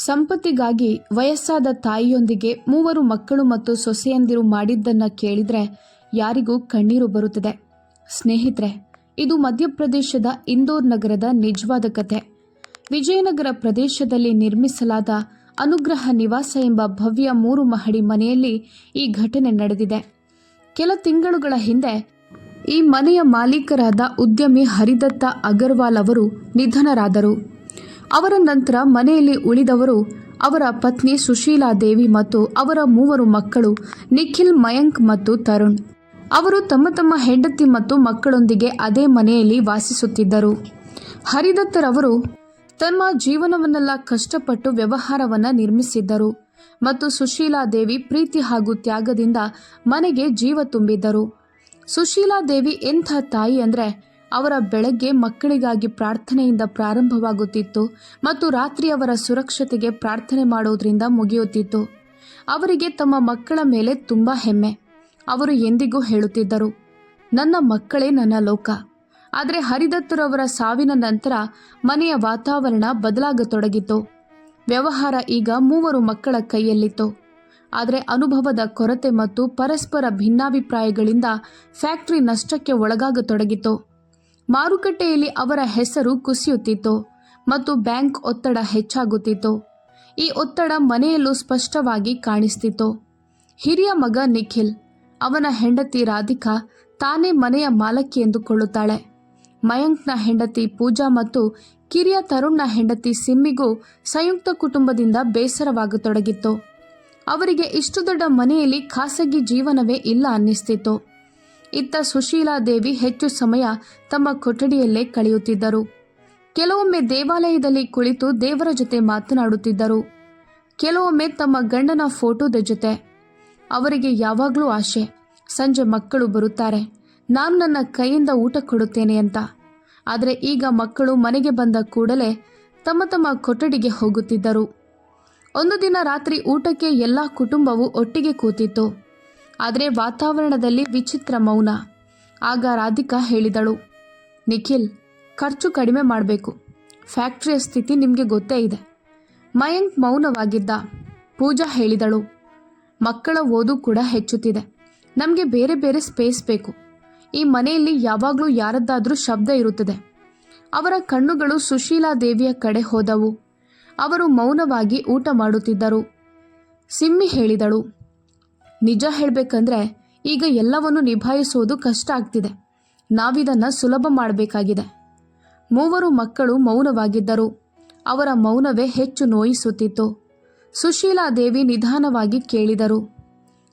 ಸಂಪತ್ತಿಗಾಗಿ ವಯಸ್ಸಾದ ತಾಯಿಯೊಂದಿಗೆ 3 ಮಕ್ಕಳು ಮತ್ತು ಸೊಸೆಯಂದಿರು ಮಾಡಿದ್ದನ್ನು ಕೇಳಿದರೆ ಯಾರಿಗೂ ಕಣ್ಣೀರು ಬರುತ್ತದೆ. ಸ್ನೇಹಿತರೆ, ಇದು ಮಧ್ಯಪ್ರದೇಶದ ಇಂದೋರ್ ನಗರದ ನಿಜವಾದ ಕಥೆ. ವಿಜಯನಗರ ಪ್ರದೇಶದಲ್ಲಿ ನಿರ್ಮಿಸಲಾದ ಅನುಗ್ರಹ ನಿವಾಸ ಎಂಬ ಭವ್ಯ 3 ಮಹಡಿ ಮನೆಯಲ್ಲಿ ಈ ಘಟನೆ ನಡೆದಿದೆ. ಕೆಲ ತಿಂಗಳುಗಳ ಹಿಂದೆ ಈ ಮನೆಯ ಮಾಲೀಕರಾದ ಉದ್ಯಮಿ ಹರಿದತ್ತ ಅಗರ್ವಾಲ್ ಅವರು ನಿಧನರಾದರು. ಅವರ ನಂತರ ಮನೆಯಲ್ಲಿ ಉಳಿದವರು ಅವರ ಪತ್ನಿ ಸುಶೀಲಾ ದೇವಿ ಮತ್ತು ಅವರ 3 ಮಕ್ಕಳು ನಿಖಿಲ್, ಮಯಾಂಕ್ ಮತ್ತು ತರುಣ್. ಅವರು ತಮ್ಮ ತಮ್ಮ ಹೆಂಡತಿ ಮತ್ತು ಮಕ್ಕಳೊಂದಿಗೆ ಅದೇ ಮನೆಯಲ್ಲಿ ವಾಸಿಸುತ್ತಿದ್ದರು. ಹರಿದತ್ತರವರು ತಮ್ಮ ಜೀವನವನ್ನೆಲ್ಲ ಕಷ್ಟಪಟ್ಟು ವ್ಯವಹಾರವನ್ನು ನಿರ್ಮಿಸಿದ್ದರು ಮತ್ತು ಸುಶೀಲಾ ದೇವಿ ಪ್ರೀತಿ ಹಾಗೂ ತ್ಯಾಗದಿಂದ ಮನೆಗೆ ಜೀವ ತುಂಬಿದ್ದರು. ಸುಶೀಲಾ ದೇವಿ ಎಂಥ ತಾಯಿ ಅಂದರೆ, ಅವರ ಬೆಳಗ್ಗೆ ಮಕ್ಕಳಿಗಾಗಿ ಪ್ರಾರ್ಥನೆಯಿಂದ ಪ್ರಾರಂಭವಾಗುತ್ತಿತ್ತು ಮತ್ತು ರಾತ್ರಿ ಅವರ ಸುರಕ್ಷತೆಗೆ ಪ್ರಾರ್ಥನೆ ಮಾಡೋದ್ರಿಂದ ಮುಗಿಯುತ್ತಿತ್ತು. ಅವರಿಗೆ ತಮ್ಮ ಮಕ್ಕಳ ಮೇಲೆ ತುಂಬ ಹೆಮ್ಮೆ. ಅವರು ಎಂದಿಗೂ ಹೇಳುತ್ತಿದ್ದರು, ನನ್ನ ಮಕ್ಕಳೇ ನನ್ನ ಲೋಕ. ಆದರೆ ಹರಿದತ್ತರವರ ಸಾವಿನ ನಂತರ ಮನೆಯ ವಾತಾವರಣ ಬದಲಾಗತೊಡಗಿತು. ವ್ಯವಹಾರ ಈಗ 3 ಮಕ್ಕಳ ಕೈಯಲ್ಲಿತ್ತು. ಆದರೆ ಅನುಭವದ ಕೊರತೆ ಮತ್ತು ಪರಸ್ಪರ ಭಿನ್ನಾಭಿಪ್ರಾಯಗಳಿಂದ ಫ್ಯಾಕ್ಟರಿ ನಷ್ಟಕ್ಕೆ ಒಳಗಾಗತೊಡಗಿತು. ಮಾರುಕಟ್ಟೆಯಲ್ಲಿ ಅವರ ಹೆಸರು ಕುಸಿಯುತ್ತಿತ್ತು ಮತ್ತು ಬ್ಯಾಂಕ್ ಒತ್ತಡ ಹೆಚ್ಚಾಗುತ್ತಿತ್ತು. ಈ ಒತ್ತಡ ಮನೆಯಲ್ಲೂ ಸ್ಪಷ್ಟವಾಗಿ ಕಾಣಿಸ್ತಿತ್ತು. ಹಿರಿಯ ಮಗ ನಿಖಿಲ್, ಅವನ ಹೆಂಡತಿ ರಾಧಿಕಾ ತಾನೇ ಮನೆಯ ಮಾಲಕಿ ಎಂದುಕೊಳ್ಳುತ್ತಾಳೆ. ಮಯಾಂಕ್ನ ಹೆಂಡತಿ ಪೂಜಾ ಮತ್ತು ಕಿರಿಯ ತರುಣ್ನ ಹೆಂಡತಿ ಸಿಮ್ಮಿಗೂ ಸಂಯುಕ್ತ ಕುಟುಂಬದಿಂದ ಬೇಸರವಾಗತೊಡಗಿತ್ತು. ಅವರಿಗೆ ಇಷ್ಟು ದೊಡ್ಡ ಮನೆಯಲ್ಲಿ ಖಾಸಗಿ ಜೀವನವೇ ಇಲ್ಲ ಅನ್ನಿಸ್ತಿತ್ತು. ಇತ್ತ ಸುಶೀಲಾ ದೇವಿ ಹೆಚ್ಚು ಸಮಯ ತಮ್ಮ ಕೊಠಡಿಯಲ್ಲೇ ಕಳೆಯುತ್ತಿದ್ದರು. ಕೆಲವೊಮ್ಮೆ ದೇವಾಲಯದಲ್ಲಿ ಕುಳಿತು ದೇವರ ಜೊತೆ ಮಾತನಾಡುತ್ತಿದ್ದರು. ಕೆಲವೊಮ್ಮೆ ತಮ್ಮ ಗಂಡನ ಫೋಟೋದ ಜೊತೆ. ಅವರಿಗೆ ಯಾವಾಗಲೂ ಆಶೆ, ಸಂಜೆ ಮಕ್ಕಳು ಬರುತ್ತಾರೆ, ನಾನು ನನ್ನ ಕೈಯಿಂದ ಊಟ ಕೊಡುತ್ತೇನೆ ಅಂತ. ಆದರೆ ಈಗ ಮಕ್ಕಳು ಮನೆಗೆ ಬಂದ ಕೂಡಲೇ ತಮ್ಮ ತಮ್ಮ ಕೊಠಡಿಗೆ ಹೋಗುತ್ತಿದ್ದರು. ಒಂದು ದಿನ ರಾತ್ರಿ ಊಟಕ್ಕೆ ಎಲ್ಲ ಕುಟುಂಬವು ಒಟ್ಟಿಗೆ ಕೂತಿತ್ತು. ಆದರೆ ವಾತಾವರಣದಲ್ಲಿ ವಿಚಿತ್ರ ಮೌನ. ಆಗ ರಾಧಿಕಾ ಹೇಳಿದಳು, ನಿಖಿಲ್, ಖರ್ಚು ಕಡಿಮೆ ಮಾಡಬೇಕು. ಫ್ಯಾಕ್ಟ್ರಿಯ ಸ್ಥಿತಿ ನಿಮಗೆ ಗೊತ್ತೇ ಇದೆ. ಮಯಾಂಕ್ ಮೌನವಾಗಿದ್ದ. ಪೂಜಾ ಹೇಳಿದಳು, ಮಕ್ಕಳ ಓದು ಕೂಡ ಹೆಚ್ಚುತ್ತಿದೆ. ನಮಗೆ ಬೇರೆ ಬೇರೆ ಸ್ಪೇಸ್ ಬೇಕು. ಈ ಮನೆಯಲ್ಲಿ ಯಾವಾಗಲೂ ಯಾರದ್ದಾದರೂ ಶಬ್ದ ಇರುತ್ತದೆ. ಅವರ ಕಣ್ಣುಗಳು ಸುಶೀಲಾ ದೇವಿಯ ಕಡೆ ಹೋದವು. ಅವರು ಮೌನವಾಗಿ ಊಟ ಮಾಡುತ್ತಿದ್ದರು. ಸಿಮ್ಮಿ ಹೇಳಿದಳು, ನಿಜ ಹೇಳಬೇಕಂದ್ರೆ ಈಗ ಎಲ್ಲವನ್ನು ನಿಭಾಯಿಸುವುದು ಕಷ್ಟ ಆಗ್ತಿದೆ. ನಾವಿದನ್ನು ಸುಲಭ ಮಾಡಬೇಕಾಗಿದೆ. 3 ಮಕ್ಕಳು ಮೌನವಾಗಿದ್ದರು. ಅವರ ಮೌನವೇ ಹೆಚ್ಚು ನೋಯಿಸುತ್ತಿತ್ತು. ಸುಶೀಲಾ ದೇವಿ ನಿಧಾನವಾಗಿ ಕೇಳಿದರು,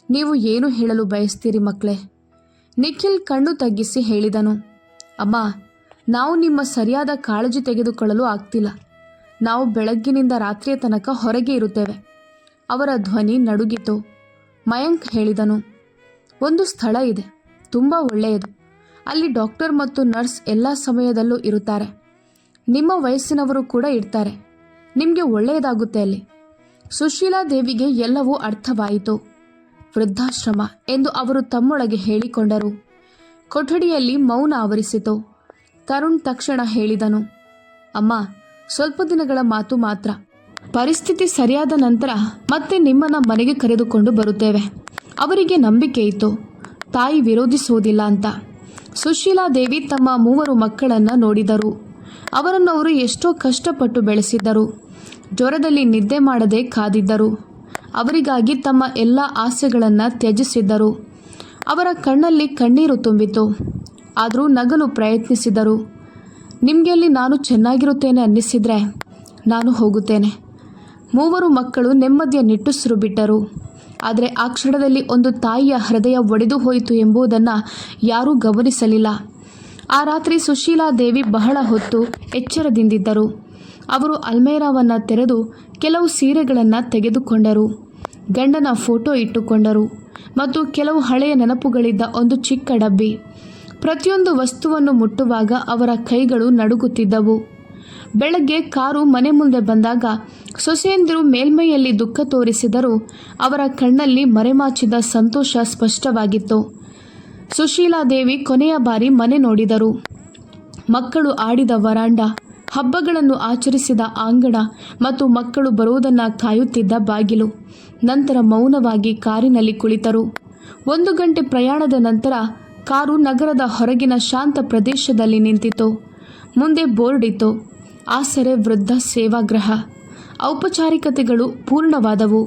ನೀವು ಏನು ಹೇಳಲು ಬಯಸ್ತೀರಿ ಮಕ್ಕಳೇ? ನಿಖಿಲ್ ಕಣ್ಣು ತಗ್ಗಿಸಿ ಹೇಳಿದನು, ಅಮ್ಮ, ನಾವು ನಿಮ್ಮ ಸರಿಯಾದ ಕಾಳಜಿ ತೆಗೆದುಕೊಳ್ಳಲು ಆಗ್ತಿಲ್ಲ. ನಾವು ಬೆಳಗ್ಗಿನಿಂದ ರಾತ್ರಿಯ ತನಕ ಹೊರಗೆ ಇರುತ್ತೇವೆ. ಅವರ ಧ್ವನಿ ನಡುಗಿತು. ಮಯಾಂಕ್ ಹೇಳಿದನು, ಒಂದು ಸ್ಥಳ ಇದೆ, ತುಂಬ ಒಳ್ಳೆಯದು. ಅಲ್ಲಿ ಡಾಕ್ಟರ್ ಮತ್ತು ನರ್ಸ್ ಎಲ್ಲ ಸಮಯದಲ್ಲೂ ಇರುತ್ತಾರೆ. ನಿಮ್ಮ ವಯಸ್ಸಿನವರು ಕೂಡ ಇರ್ತಾರೆ. ನಿಮಗೆ ಒಳ್ಳೆಯದಾಗುತ್ತೆ ಅಲ್ಲಿ. ಸುಶೀಲಾ ದೇವಿಗೆ ಎಲ್ಲವೂ ಅರ್ಥವಾಯಿತು. ವೃದ್ಧಾಶ್ರಮ ಎಂದು ಅವರು ತಮ್ಮೊಳಗೆ ಹೇಳಿಕೊಂಡರು. ಕೊಠಡಿಯಲ್ಲಿ ಮೌನ ಆವರಿಸಿತು. ತರುಣ್ ತಕ್ಷಣ ಹೇಳಿದನು, ಅಮ್ಮ, ಸ್ವಲ್ಪ ದಿನಗಳ ಮಾತು ಮಾತ್ರ. ಪರಿಸ್ಥಿತಿ ಸರಿಯಾದ ನಂತರ ಮತ್ತೆ ನಿಮ್ಮನ್ನು ಮನೆಗೆ ಕರೆದುಕೊಂಡು ಬರುತ್ತೇವೆ. ಅವರಿಗೆ ನಂಬಿಕೆ ಇತ್ತು, ತಾಯಿ ವಿರೋಧಿಸುವುದಿಲ್ಲ ಅಂತ. ಸುಶೀಲಾ ದೇವಿ ತಮ್ಮ 3 ಮಕ್ಕಳನ್ನು ನೋಡಿದರು. ಅವರನ್ನು ಅವರು ಎಷ್ಟೋ ಕಷ್ಟಪಟ್ಟು ಬೆಳೆಸಿದ್ದರು. ಜ್ವರದಲ್ಲಿ ನಿದ್ದೆ ಮಾಡದೆ ಕಾದಿದ್ದರು. ಅವರಿಗಾಗಿ ತಮ್ಮ ಎಲ್ಲ ಆಸೆಗಳನ್ನು ತ್ಯಜಿಸಿದ್ದರು. ಅವರ ಕಣ್ಣಲ್ಲಿ ಕಣ್ಣೀರು ತುಂಬಿತು. ಆದರೂ ನಗಲು ಪ್ರಯತ್ನಿಸಿದರು. ನಿಮಗೆ ಅಲ್ಲಿ ನಾನು ಚೆನ್ನಾಗಿರುತ್ತೇನೆ ಅನ್ನಿಸಿದರೆ ನಾನು ಹೋಗುತ್ತೇನೆ. 3 ಮಕ್ಕಳು ನೆಮ್ಮದಿಯ ನಿಟ್ಟುಸಿರು ಬಿಟ್ಟರು. ಆದರೆ ಆ ಕ್ಷಣದಲ್ಲಿ ಒಂದು ತಾಯಿಯ ಹೃದಯ ಒಡೆದು ಹೋಯಿತು ಎಂಬುದನ್ನು ಯಾರೂ ಗಮನಿಸಲಿಲ್ಲ. ಆ ರಾತ್ರಿ ಸುಶೀಲಾ ದೇವಿ ಬಹಳ ಹೊತ್ತು ಎಚ್ಚರದಿಂದಿದ್ದರು. ಅವರು ಅಲ್ಮೇರಾವನ್ನು ತೆರೆದು ಕೆಲವು ಸೀರೆಗಳನ್ನು ತೆಗೆದುಕೊಂಡರು. ಗಂಡನ ಫೋಟೋ ಇಟ್ಟುಕೊಂಡರು ಮತ್ತು ಕೆಲವು ಹಳೆಯ ನೆನಪುಗಳಿದ್ದ ಒಂದು ಚಿಕ್ಕ ಡಬ್ಬಿ. ಪ್ರತಿಯೊಂದು ವಸ್ತುವನ್ನು ಮುಟ್ಟುವಾಗ ಅವರ ಕೈಗಳು ನಡುಗುತ್ತಿದ್ದವು. ಬೆಳಗ್ಗೆ ಕಾರು ಮನೆ ಮುಂದೆ ಬಂದಾಗ ಸೊಸೆಯಂದಿರು ಮೇಲ್ಮೈಯಲ್ಲಿ ದುಃಖ ತೋರಿಸಿದರೂ ಅವರ ಕಣ್ಣಲ್ಲಿ ಮರೆಮಾಚಿದ ಸಂತೋಷ ಸ್ಪಷ್ಟವಾಗಿತ್ತು. ಸುಶೀಲಾ ದೇವಿ ಕೊನೆಯ ಬಾರಿ ಮನೆ ನೋಡಿದರು. ಮಕ್ಕಳು ಆಡಿದ ವರಾಂಡ, ಹಬ್ಬಗಳನ್ನು ಆಚರಿಸಿದ ಅಂಗಣ ಮತ್ತು ಮಕ್ಕಳು ಬರುವುದನ್ನು ಕಾಯುತ್ತಿದ್ದ ಬಾಗಿಲು. ನಂತರ ಮೌನವಾಗಿ ಕಾರಿನಲ್ಲಿ ಕುಳಿತರು. 1 ಗಂಟೆ ಪ್ರಯಾಣದ ನಂತರ ಕಾರು ನಗರದ ಹೊರಗಿನ ಶಾಂತ ಪ್ರದೇಶದಲ್ಲಿ ನಿಂತಿತು. ಮುಂದೆ ಬೋರ್ಡ್ ಇತ್ತು, ಆಸರೆ ವೃದ್ಧ ಸೇವಾಗೃಹ. ಔಪಚಾರಿಕತೆಗಳು ಪೂರ್ಣವಾದವು.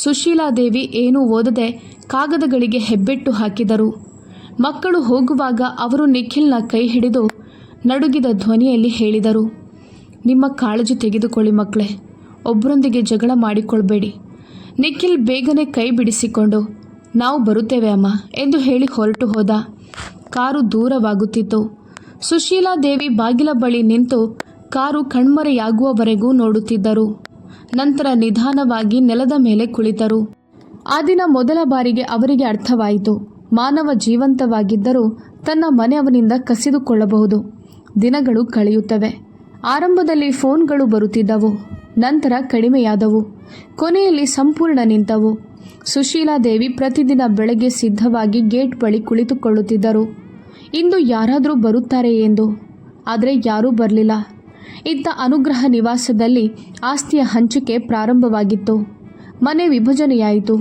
ಸುಶೀಲಾದೇವಿ ಏನೂ ಓದದೆ ಕಾಗದಗಳಿಗೆ ಹೆಬ್ಬೆಟ್ಟು ಹಾಕಿದರು. ಮಕ್ಕಳು ಹೋಗುವಾಗ ಅವರು ನಿಖಿಲ್ನ ಕೈ ಹಿಡಿದು ನಡುಗಿದ ಧ್ವನಿಯಲ್ಲಿ ಹೇಳಿದರು, ನಿಮ್ಮ ಕಾಳಜಿ ತೆಗೆದುಕೊಳ್ಳಿ ಮಕ್ಕಳೇ, ಒಬ್ಬರೊಂದಿಗೆ ಜಗಳ ಮಾಡಿಕೊಳ್ಬೇಡಿ. ನಿಖಿಲ್ ಬೇಗನೆ ಕೈ ಬಿಡಿಸಿಕೊಂಡು ನಾವು ಬರುತ್ತೇವೆ ಅಮ್ಮ ಎಂದು ಹೇಳಿ ಹೊರಟು ಹೋದ. ಕಾರು ದೂರವಾಗುತ್ತಿತ್ತು. ಸುಶೀಲಾದೇವಿ ಬಾಗಿಲ ಬಳಿ ನಿಂತು ಕಾರು ಕಣ್ಮರೆಯಾಗುವವರೆಗೂ ನೋಡುತ್ತಿದ್ದರು. ನಂತರ ನಿಧಾನವಾಗಿ ನೆಲದ ಮೇಲೆ ಕುಳಿತರು. ಆ ದಿನ ಮೊದಲ ಬಾರಿಗೆ ಅವರಿಗೆ ಅರ್ಥವಾಯಿತು, ಮಾನವ ಜೀವಂತವಾಗಿದ್ದರೂ ತನ್ನ ಮನೆ ಅವನಿಂದ ಕಸಿದುಕೊಳ್ಳಬಹುದು. ದಿನಗಳು ಕಳೆಯುತ್ತವೆ. ಆರಂಭದಲ್ಲಿ ಫೋನ್ಗಳು ಬರುತ್ತಿದ್ದವು, ನಂತರ ಕಡಿಮೆಯಾದವು, ಕೊನೆಯಲ್ಲಿ ಸಂಪೂರ್ಣ ನಿಂತವು. ಸುಶೀಲಾದೇವಿ ಪ್ರತಿದಿನ ಬೆಳಗ್ಗೆ ಸಿದ್ಧವಾಗಿ ಗೇಟ್ ಬಳಿ ಕುಳಿತುಕೊಳ್ಳುತ್ತಿದ್ದರು, ಇಂದು ಯಾರಾದರೂ ಬರುತ್ತಾರೆ ಎಂದು. ಆದರೆ ಯಾರೂ ಬರಲಿಲ್ಲ. ಇದ್ದ ಅನುಗ್ರಹ ನಿವಾಸದಲ್ಲಿ ಆಸ್ತಿಯ ಹಂಚಿಕೆ ಪ್ರಾರಂಭವಾಗಿತ್ತು. ಮನೆ ವಿಭಜನೆಯಾಯಿತು.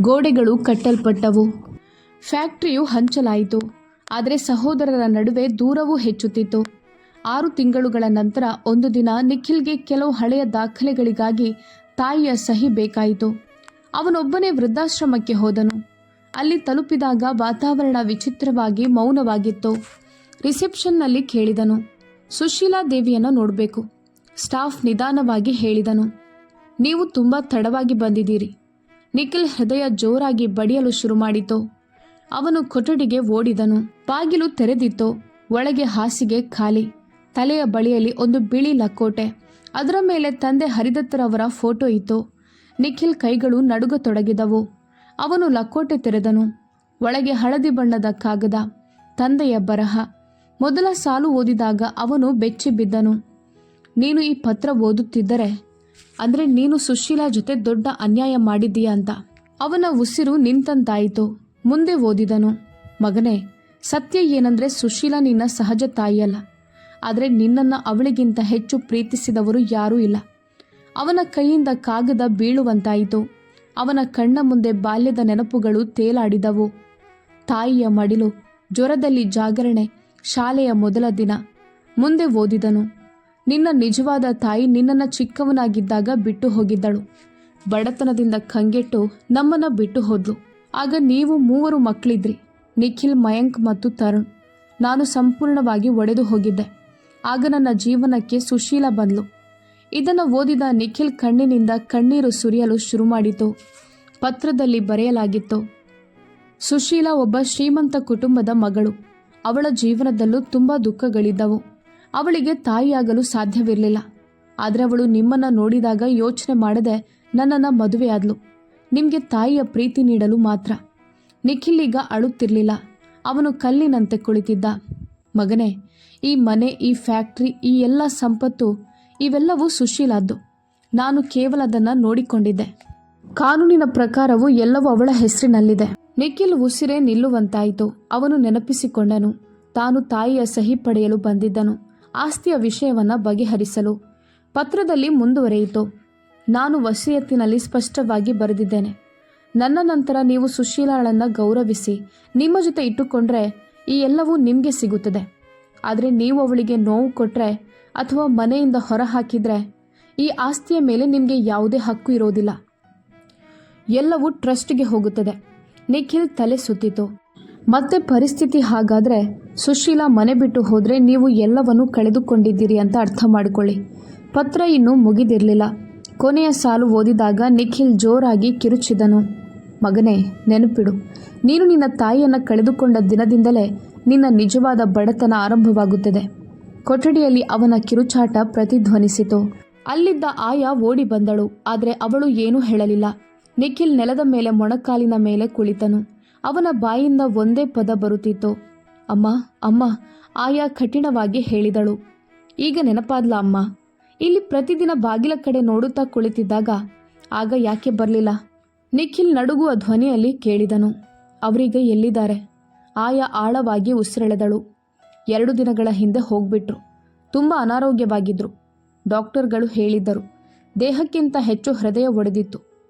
ಗೋಡೆಗಳು ಕಟ್ಟಲ್ಪಟ್ಟವು. ಫ್ಯಾಕ್ಟರಿಯು ಹಂಚಲಾಯಿತು. ಆದರೆ ಸಹೋದರರ ನಡುವೆ ದೂರವೂ ಹೆಚ್ಚುತ್ತಿತ್ತು. 6 ತಿಂಗಳುಗಳ ನಂತರ ಒಂದು ದಿನ ನಿಖಿಲ್ಗೆ ಕೆಲವು ಹಳೆಯ ದಾಖಲೆಗಳಿಗಾಗಿ ತಾಯಿಯ ಸಹಿ ಬೇಕಾಯಿತು. ಅವನೊಬ್ಬನೇ ವೃದ್ಧಾಶ್ರಮಕ್ಕೆ ಹೋದನು. ಅಲ್ಲಿ ತಲುಪಿದಾಗ ವಾತಾವರಣ ವಿಚಿತ್ರವಾಗಿ ಮೌನವಾಗಿತ್ತು. ರಿಸೆಪ್ಷನ್ನಲ್ಲಿ ಕೇಳಿದನು, ಸುಶೀಲಾದೇವಿಯನ್ನು ನೋಡಬೇಕು. ಸ್ಟಾಫ್ ನಿಧಾನವಾಗಿ ಹೇಳಿದನು, ನೀವು ತುಂಬ ತಡವಾಗಿ ಬಂದಿದ್ದೀರಿ. ನಿಖಿಲ್ ಹೃದಯ ಜೋರಾಗಿ ಬಡಿಯಲು ಶುರು ಮಾಡಿತು. ಅವನು ಕೊಠಡಿಗೆ ಓಡಿದನು. ಬಾಗಿಲು ತೆರೆದಿತ್ತು. ಒಳಗೆ ಹಾಸಿಗೆ ಖಾಲಿ. ತಲೆಯ ಬಳಿಯಲ್ಲಿ ಒಂದು ಬಿಳಿ ಲಕೋಟೆ. ಅದರ ಮೇಲೆ ತಂದೆ ಹರಿದತ್ತರವರ ಫೋಟೋ ಇತ್ತು. ನಿಖಿಲ್ ಕೈಗಳು ನಡುಗತೊಡಗಿದವು. ಅವನು ಲಕೋಟೆ ತೆರೆದನು. ಒಳಗೆ ಹಳದಿ ಬಣ್ಣದ ಕಾಗದ, ತಂದೆಯ ಬರಹ. ಮೊದಲ ಸಾಲು ಓದಿದಾಗ ಅವನು ಬೆಚ್ಚಿ ಬಿದ್ದನು. ನೀನು ಈ ಪತ್ರ ಓದುತ್ತಿದ್ದರೆ ಅಂದರೆ ನೀನು ಸುಶೀಲಾ ಜೊತೆ ದೊಡ್ಡ ಅನ್ಯಾಯ ಮಾಡಿದ್ದೀಯ ಅಂತ. ಅವನ ಉಸಿರು ನಿಂತಂತಾಯಿತು. ಮುಂದೆ ಓದಿದನು, ಮಗನೇ, ಸತ್ಯ ಏನಂದ್ರೆ ಸುಶೀಲಾ ನಿನ್ನ ಸಹಜ ತಾಯಿಯಲ್ಲ. ಆದರೆ ನಿನ್ನನ್ನು ಅವಳಿಗಿಂತ ಹೆಚ್ಚು ಪ್ರೀತಿಸಿದವರು ಯಾರೂ ಇಲ್ಲ. ಅವನ ಕೈಯಿಂದ ಕಾಗದ ಬೀಳುವಂತಾಯಿತು. ಅವನ ಕಣ್ಣ ಮುಂದೆ ಬಾಲ್ಯದ ನೆನಪುಗಳು ತೇಲಾಡಿದವು. ತಾಯಿಯ ಮಡಿಲು, ಜ್ವರದಲ್ಲಿ ಜಾಗರಣೆ, ಶಾಲೆಯ ಮೊದಲ ದಿನ. ಮುಂದೆ ಓದಿದನು, ನಿನ್ನ ನಿಜವಾದ ತಾಯಿ ನಿನ್ನನ್ನು ಚಿಕ್ಕವನಾಗಿದ್ದಾಗ ಬಿಟ್ಟು ಹೋಗಿದ್ದಳು. ಬಡತನದಿಂದ ಕಂಗೆಟ್ಟು ನಮ್ಮನ್ನ ಬಿಟ್ಟು ಹೋದ್ಲು. ಆಗ ನೀವು 3 ಮಕ್ಕಳಿದ್ರಿ, ನಿಖಿಲ್, ಮಯಾಂಕ್ ಮತ್ತು ತರುಣ್. ನಾನು ಸಂಪೂರ್ಣವಾಗಿ ಒಡೆದು ಹೋಗಿದ್ದೆ. ಆಗ ನನ್ನ ಜೀವನಕ್ಕೆ ಸುಶೀಲಾ ಬಂದ್ಲು. ಇದನ್ನು ಓದಿದ ನಿಖಿಲ್ ಕಣ್ಣಿನಿಂದ ಕಣ್ಣೀರು ಸುರಿಯಲು ಶುರು ಮಾಡಿತು. ಪತ್ರದಲ್ಲಿ ಬರೆಯಲಾಗಿತ್ತು, ಸುಶೀಲಾ ಒಬ್ಬ ಶ್ರೀಮಂತ ಕುಟುಂಬದ ಮಗಳು. ಅವಳ ಜೀವನದಲ್ಲೂ ತುಂಬ ದುಃಖಗಳಿದ್ದವು. ಅವಳಿಗೆ ತಾಯಿಯಾಗಲು ಸಾಧ್ಯವಿರಲಿಲ್ಲ. ಆದರೆ ಅವಳು ನಿಮ್ಮನ್ನು ನೋಡಿದಾಗ ಯೋಚನೆ ಮಾಡದೆ ನನ್ನನ್ನು ಮದುವೆಯಾದ್ಲು, ನಿಮಗೆ ತಾಯಿಯ ಪ್ರೀತಿ ನೀಡಲು ಮಾತ್ರ. ನಿಖಿಲ್ ಈಗ ಅಳುತ್ತಿರಲಿಲ್ಲ. ಅವನು ಕಲ್ಲಿನಂತೆ ಕುಳಿತಿದ್ದ. ಮಗನೇ, ಈ ಮನೆ, ಈ ಫ್ಯಾಕ್ಟ್ರಿ, ಈ ಎಲ್ಲ ಸಂಪತ್ತು, ಇವೆಲ್ಲವೂ ಸುಶೀಲಾದ್ದು. ನಾನು ಕೇವಲ ಅದನ್ನು ನೋಡಿಕೊಂಡಿದ್ದೆ. ಕಾನೂನಿನ ಪ್ರಕಾರವೂ ಎಲ್ಲವೂ ಅವಳ ಹೆಸರಿನಲ್ಲಿದೆ. ನಿಖಿಲ್ ಉಸಿರೇ ನಿಲ್ಲುವಂತಾಯಿತು. ಅವನು ನೆನಪಿಸಿಕೊಂಡನು, ತಾನು ತಾಯಿಯ ಸಹಿ ಪಡೆಯಲು ಬಂದಿದ್ದನು, ಆಸ್ತಿಯ ವಿಷಯವನ್ನು ಬಗೆಹರಿಸಲು. ಪತ್ರದಲ್ಲಿ ಮುಂದುವರೆಯಿತು, ನಾನು ವಸಿಯತ್ತಿನಲ್ಲಿ ಸ್ಪಷ್ಟವಾಗಿ ಬರೆದಿದ್ದೇನೆ. ನನ್ನ ನಂತರ ನೀವು ಸುಶೀಲಾಳನ್ನು ಗೌರವಿಸಿ ನಿಮ್ಮ ಜೊತೆ ಇಟ್ಟುಕೊಂಡ್ರೆ ಈ ಎಲ್ಲವೂ ನಿಮಗೆ ಸಿಗುತ್ತದೆ. ಆದರೆ ನೀವು ಅವಳಿಗೆ ನೋವು ಕೊಟ್ಟರೆ ಅಥವಾ ಮನೆಯಿಂದ ಹೊರ ಹಾಕಿದರೆ ಈ ಆಸ್ತಿಯ ಮೇಲೆ ನಿಮಗೆ ಯಾವುದೇ ಹಕ್ಕು ಇರೋದಿಲ್ಲ. ಎಲ್ಲವೂ ಟ್ರಸ್ಟ್ಗೆ ಹೋಗುತ್ತದೆ. ನಿಖಿಲ್ ತಲೆ ಸುತ್ತಿತು. ಮತ್ತೆ ಪರಿಸ್ಥಿತಿ ಹಾಗಾದರೆ ಸುಶೀಲಾ ಮನೆ ಬಿಟ್ಟು ಹೋದರೆ ನೀವು ಎಲ್ಲವನ್ನೂ ಕಳೆದುಕೊಂಡಿದ್ದೀರಿ ಅಂತ ಅರ್ಥ ಮಾಡಿಕೊಳ್ಳಿ. ಪತ್ರ ಇನ್ನೂ ಮುಗಿದಿರಲಿಲ್ಲ. ಕೊನೆಯ ಸಾಲು ಓದಿದಾಗ ನಿಖಿಲ್ ಜೋರಾಗಿ ಕಿರುಚಿದನು, ಮಗನೇ, ನೆನಪಿಡು, ನೀನು ನಿನ್ನ ತಾಯಿಯನ್ನು ಕಳೆದುಕೊಂಡ ದಿನದಿಂದಲೇ ನಿನ್ನ ನಿಜವಾದ ಬಡತನ ಆರಂಭವಾಗುತ್ತದೆ. ಕೊಠಡಿಯಲ್ಲಿ ಅವನ ಕಿರುಚಾಟ ಪ್ರತಿಧ್ವನಿಸಿತು. ಅಲ್ಲಿದ್ದ ಆಯಾ ಓಡಿ ಬಂದಳು. ಆದರೆ ಅವಳು ಏನೂ ಹೇಳಲಿಲ್ಲ. ನಿಖಿಲ್ ನೆಲದ ಮೇಲೆ ಮೊಣಕಾಲಿನ ಮೇಲೆ ಕುಳಿತನು. ಅವನ ಬಾಯಿಂದ ಒಂದೇ ಪದ ಬರುತ್ತಿತ್ತು, ಅಮ್ಮ, ಅಮ್ಮ. ಆಯಾ ಕಠಿಣವಾಗಿ ಹೇಳಿದಳು, ಈಗ ನೆನಪಾದ್ಲ ಅಮ್ಮ? ಇಲ್ಲಿ ಪ್ರತಿದಿನ ಬಾಗಿಲ ಕಡೆ ನೋಡುತ್ತಾ ಕುಳಿತಿದ್ದಾಗ ಆಗ ಯಾಕೆ ಬರಲಿಲ್ಲ? ನಿಖಿಲ್ ನಡುಗುವ ಧ್ವನಿಯಲ್ಲಿ ಕೇಳಿದನು, ಅವರೀಗ ಎಲ್ಲಿದ್ದಾರೆ? ಆಯಾ ಆಳವಾಗಿ ಉಸಿರೆಳೆದಳು. 2 ದಿನಗಳ ಹಿಂದೆ ಹೋಗ್ಬಿಟ್ರು. ತುಂಬ ಅನಾರೋಗ್ಯವಾಗಿದ್ದರು. ಡಾಕ್ಟರ್ಗಳು ಹೇಳಿದ್ದರು, ದೇಹಕ್ಕಿಂತ ಹೆಚ್ಚು ಹೃದಯ ಒಡೆದಿತ್ತು.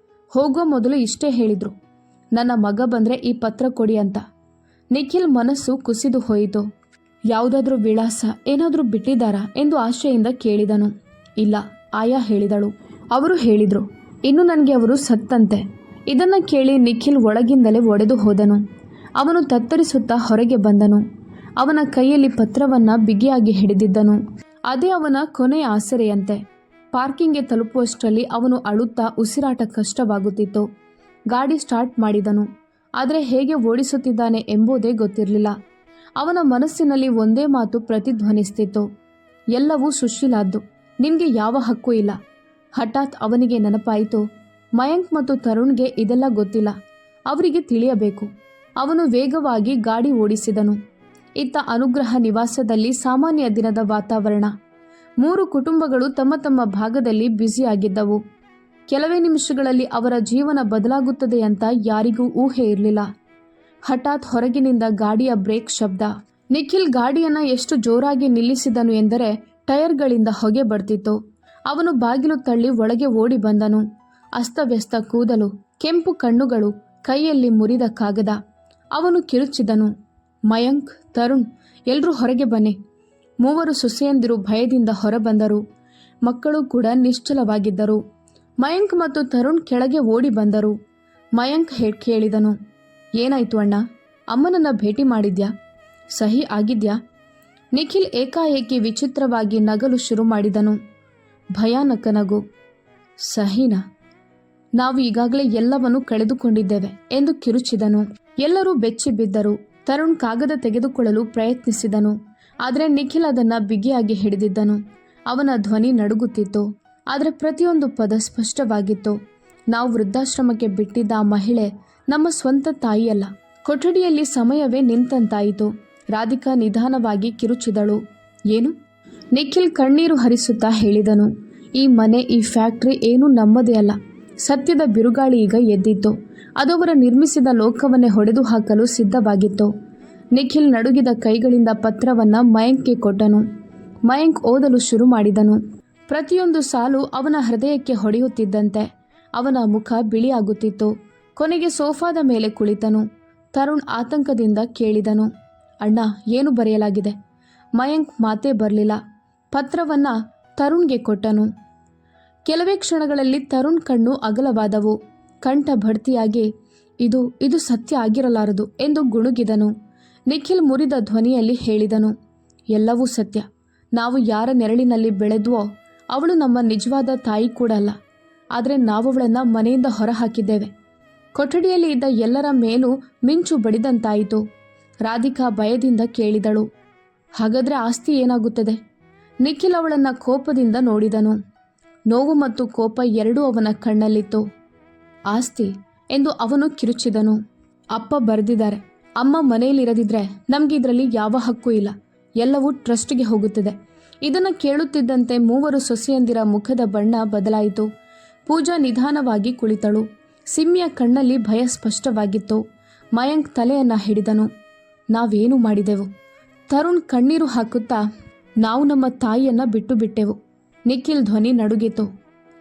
ಹೋಗೋ ಮೊದಲು ಇಷ್ಟೇ ಹೇಳಿದರು, ನನ್ನ ಮಗ ಬಂದರೆ ಈ ಪತ್ರ ಕೊಡಿ ಅಂತ. ನಿಖಿಲ್ ಮನಸ್ಸು ಕುಸಿದು ಹೋಯಿತು. ಯಾವುದಾದ್ರೂ ವಿಳಾಸ ಏನಾದರೂ ಬಿಟ್ಟಿದ್ದಾರಾ ಎಂದು ಆಶೆಯಿಂದ ಕೇಳಿದನು. ಇಲ್ಲ, ಆಯಾ ಹೇಳಿದಳು. ಅವರು ಹೇಳಿದರು, ಇನ್ನು ನನಗೆ ಅವರು ಸತ್ತಂತೆ. ಇದನ್ನು ಕೇಳಿ ನಿಖಿಲ್ ಒಳಗಿಂದಲೇ ಒಡೆದು ಹೋದನು. ಅವನು ತತ್ತರಿಸುತ್ತಾ ಹೊರಗೆ ಬಂದನು. ಅವನ ಕೈಯಲ್ಲಿ ಪತ್ರವನ್ನು ಬಿಗಿಯಾಗಿ ಹಿಡಿದಿದ್ದನು. ಅದೇ ಅವನ ಕೊನೆಯ ಆಸರೆಯಂತೆ. ಪಾರ್ಕಿಂಗ್ಗೆ ತಲುಪುವಷ್ಟರಲ್ಲಿ ಅವನು ಅಳುತ್ತಾ ಉಸಿರಾಟ ಕಷ್ಟವಾಗುತ್ತಿತ್ತು. ಗಾಡಿ ಸ್ಟಾರ್ಟ್ ಮಾಡಿದನು. ಆದರೆ ಹೇಗೆ ಓಡಿಸುತ್ತಿದ್ದಾನೆ ಎಂಬುದೇ ಗೊತ್ತಿರಲಿಲ್ಲ. ಅವನ ಮನಸ್ಸಿನಲ್ಲಿ ಒಂದೇ ಮಾತು ಪ್ರತಿಧ್ವನಿಸ್ತಿತ್ತು, ಎಲ್ಲವೂ ಸುಶೀಲಾದ್ದು, ನಿನಗೆ ಯಾವ ಹಕ್ಕು ಇಲ್ಲ. ಹಠಾತ್ ಅವನಿಗೆ ನೆನಪಾಯಿತು, ಮಯಾಂಕ್ ಮತ್ತು ತರುಣ್ಗೆ ಇದೆಲ್ಲ ಗೊತ್ತಿಲ್ಲ, ಅವರಿಗೆ ತಿಳಿಯಬೇಕು. ಅವನು ವೇಗವಾಗಿ ಗಾಡಿ ಓಡಿಸಿದನು. ಇತ್ತ ಅನುಗ್ರಹ ನಿವಾಸದಲ್ಲಿ ಸಾಮಾನ್ಯ ದಿನದ ವಾತಾವರಣ. 3 ಕುಟುಂಬಗಳು ತಮ್ಮ ತಮ್ಮ ಭಾಗದಲ್ಲಿ ಬ್ಯುಸಿಯಾಗಿದ್ದವು. ಕೆಲವೇ ನಿಮಿಷಗಳಲ್ಲಿ ಅವರ ಜೀವನ ಬದಲಾಗುತ್ತದೆ ಅಂತ ಯಾರಿಗೂ ಊಹೆ ಇರಲಿಲ್ಲ. ಹಠಾತ್ ಹೊರಗಿನಿಂದ ಗಾಡಿಯ ಬ್ರೇಕ್ ಶಬ್ದ. ನಿಖಿಲ್ ಗಾಡಿಯನ್ನು ಎಷ್ಟು ಜೋರಾಗಿ ನಿಲ್ಲಿಸಿದನು ಎಂದರೆ ಟೈರ್ಗಳಿಂದ ಹೊಗೆ ಬರ್ತಿತ್ತು. ಅವನು ಬಾಗಿಲು ತಳ್ಳಿ ಒಳಗೆ ಓಡಿ ಬಂದನು. ಅಸ್ತವ್ಯಸ್ತ ಕೂದಲು, ಕೆಂಪು ಕಣ್ಣುಗಳು, ಕೈಯಲ್ಲಿ ಮುರಿದ ಕಾಗದ. ಅವನು ಕಿರುಚಿದನು, ಮಯಾಂಕ್, ತರುಣ್, ಎಲ್ಲರೂ ಹೊರಗೆ ಬನ್ನಿ. 3 ಸೊಸೆಯಂದಿರು ಭಯದಿಂದ ಹೊರಬಂದರು. ಮಕ್ಕಳು ಕೂಡ ನಿಶ್ಚಲವಾಗಿದ್ದರು. ಮಯಾಂಕ್ ಮತ್ತು ತರುಣ್ ಕೆಳಗೆ ಓಡಿ ಬಂದರು. ಮಯಾಂಕ್ ಕೇಳಿದನು, ಏನಾಯ್ತು ಅಣ್ಣ? ಅಮ್ಮನನ್ನ ಭೇಟಿ ಮಾಡಿದ್ಯಾ? ಸಹಿ ಆಗಿದ್ಯಾ? ನಿಖಿಲ್ ಏಕಾಏಕಿ ವಿಚಿತ್ರವಾಗಿ ನಗಲು ಶುರು ಮಾಡಿದನು. ಭಯಾನಕ ನಗು. ಸಹಿನಾ? ನಾವು ಈಗಾಗಲೇ ಎಲ್ಲವನ್ನೂ ಕಳೆದುಕೊಂಡಿದ್ದೇವೆ ಎಂದು ಕಿರುಚಿದನು. ಎಲ್ಲರೂ ಬೆಚ್ಚಿ ಬಿದ್ದರು. ತರುಣ್ ಕಾಗದ ತೆಗೆದುಕೊಳ್ಳಲು ಪ್ರಯತ್ನಿಸಿದನು. ಆದರೆ ನಿಖಿಲ್ ಅದನ್ನು ಬಿಗಿಯಾಗಿ ಹಿಡಿದಿದ್ದನು. ಅವನ ಧ್ವನಿ ನಡುಗುತ್ತಿತ್ತು. ಆದರೆ ಪ್ರತಿಯೊಂದು ಪದ ಸ್ಪಷ್ಟವಾಗಿತ್ತು. ನಾವು ವೃದ್ಧಾಶ್ರಮಕ್ಕೆ ಬಿಟ್ಟಿದ್ದ ಆ ಮಹಿಳೆ ನಮ್ಮ ಸ್ವಂತ ತಾಯಿಯಲ್ಲ. ಕೊಠಡಿಯಲ್ಲಿ ಸಮಯವೇ ನಿಂತಂತಾಯಿತು. ರಾಧಿಕಾ ನಿಧಾನವಾಗಿ ಕಿರುಚಿದಳು. ಏನು? ನಿಖಿಲ್ ಕಣ್ಣೀರು ಹರಿಸುತ್ತಾ ಹೇಳಿದನು, ಈ ಮನೆ, ಈ ಫ್ಯಾಕ್ಟ್ರಿ ಏನೂ ನಮ್ಮದೇ ಅಲ್ಲ. ಸತ್ಯದ ಬಿರುಗಾಳಿ ಈಗ ಎದ್ದಿತ್ತು. ಅದು ಅವರ ನಿರ್ಮಿಸಿದ ಲೋಕವನ್ನೇ ಹೊಡೆದು ಹಾಕಲು ಸಿದ್ಧವಾಗಿತ್ತು. ನಿಖಿಲ್ ನಡುಗಿದ ಕೈಗಳಿಂದ ಪತ್ರವನ್ನು ಮಯಾಂಕ್ಗೆ ಕೊಟ್ಟನು. ಮಯಾಂಕ್ ಓದಲು ಶುರು ಮಾಡಿದನು. ಪ್ರತಿಯೊಂದು ಸಾಲು ಅವನ ಹೃದಯಕ್ಕೆ ಹೊಡೆಯುತ್ತಿದ್ದಂತೆ ಅವನ ಮುಖ ಬಿಳಿಯಾಗುತ್ತಿತ್ತು. ಕೊನೆಗೆ ಸೋಫಾದ ಮೇಲೆ ಕುಳಿತನು. ತರುಣ್ ಆತಂಕದಿಂದ ಕೇಳಿದನು, ಅಣ್ಣ, ಏನು ಬರೆಯಲಾಗಿದೆ? ಮಯಾಂಕ್ ಮಾತೇ ಬರಲಿಲ್ಲ. ಪತ್ರವನ್ನು ತರುಣ್ಗೆ ಕೊಟ್ಟನು. ಕೆಲವೇ ಕ್ಷಣಗಳಲ್ಲಿ ತರುಣ್ ಕಣ್ಣು ಅಗಲವಾದವು. ಕಂಠ ಭರ್ತಿಯಾಗಿ, ಇದು ಸತ್ಯ ಆಗಿರಲಾರದು ಎಂದು ಗುಣುಗಿದನು. ನಿಖಿಲ್ ಮುರಿದ ಧ್ವನಿಯಲ್ಲಿ ಹೇಳಿದನು, ಎಲ್ಲವೂ ಸತ್ಯ. ನಾವು ಯಾರ ನೆರಳಿನಲ್ಲಿ ಬೆಳೆದ್ವೋ ಅವಳು ನಮ್ಮ ನಿಜವಾದ ತಾಯಿ ಕೂಡ ಅಲ್ಲ. ಆದರೆ ನಾವವಳನ್ನು ಮನೆಯಿಂದ ಹೊರಹಾಕಿದ್ದೇವೆ. ಕೊಠಡಿಯಲ್ಲಿ ಇದ್ದ ಎಲ್ಲರ ಮೇಲೂ ಮಿಂಚು ಬಡಿದಂತಾಯಿತು. ರಾಧಿಕಾ ಭಯದಿಂದ ಕೇಳಿದಳು, ಹಾಗಾದರೆ ಆಸ್ತಿ ಏನಾಗುತ್ತದೆ? ನಿಖಿಲ್ ಅವಳನ್ನು ಕೋಪದಿಂದ ನೋಡಿದನು. ನೋವು ಮತ್ತು ಕೋಪ ಎರಡೂ ಅವನ ಕಣ್ಣಲ್ಲಿತ್ತು. ಆಸ್ತಿ ಎಂದು ಅವನು ಕಿರುಚಿದನು. ಅಪ್ಪ ಬರೆದಿದ್ದಾರೆ, ಅಮ್ಮ ಮನೆಯಲ್ಲಿರದಿದ್ರೆ ನಮಗೆ ಇದರಲ್ಲಿ ಯಾವ ಹಕ್ಕು ಇಲ್ಲ. ಎಲ್ಲವೂ ಟ್ರಸ್ಟ್ಗೆ ಹೋಗುತ್ತದೆ. ಇದನ್ನು ಕೇಳುತ್ತಿದ್ದಂತೆ 3 ಸೊಸೆಯಂದಿರ ಮುಖದ ಬಣ್ಣ ಬದಲಾಯಿತು. ಪೂಜಾ ನಿಧಾನವಾಗಿ ಕುಳಿತಳು. ಸಿಮ್ಮಿಯ ಕಣ್ಣಲ್ಲಿ ಭಯ ಸ್ಪಷ್ಟವಾಗಿತ್ತು. ಮಯಾಂಕ್ ತಲೆಯನ್ನು ಹಿಡಿದನು. ನಾವೇನು ಮಾಡಿದೆವು? ತರುಣ್ ಕಣ್ಣೀರು ಹಾಕುತ್ತಾ, ನಾವು ನಮ್ಮ ತಾಯಿಯನ್ನು ಬಿಟ್ಟು ಬಿಟ್ಟೆವು. ನಿಖಿಲ್ ಧ್ವನಿ ನಡುಗಿತು.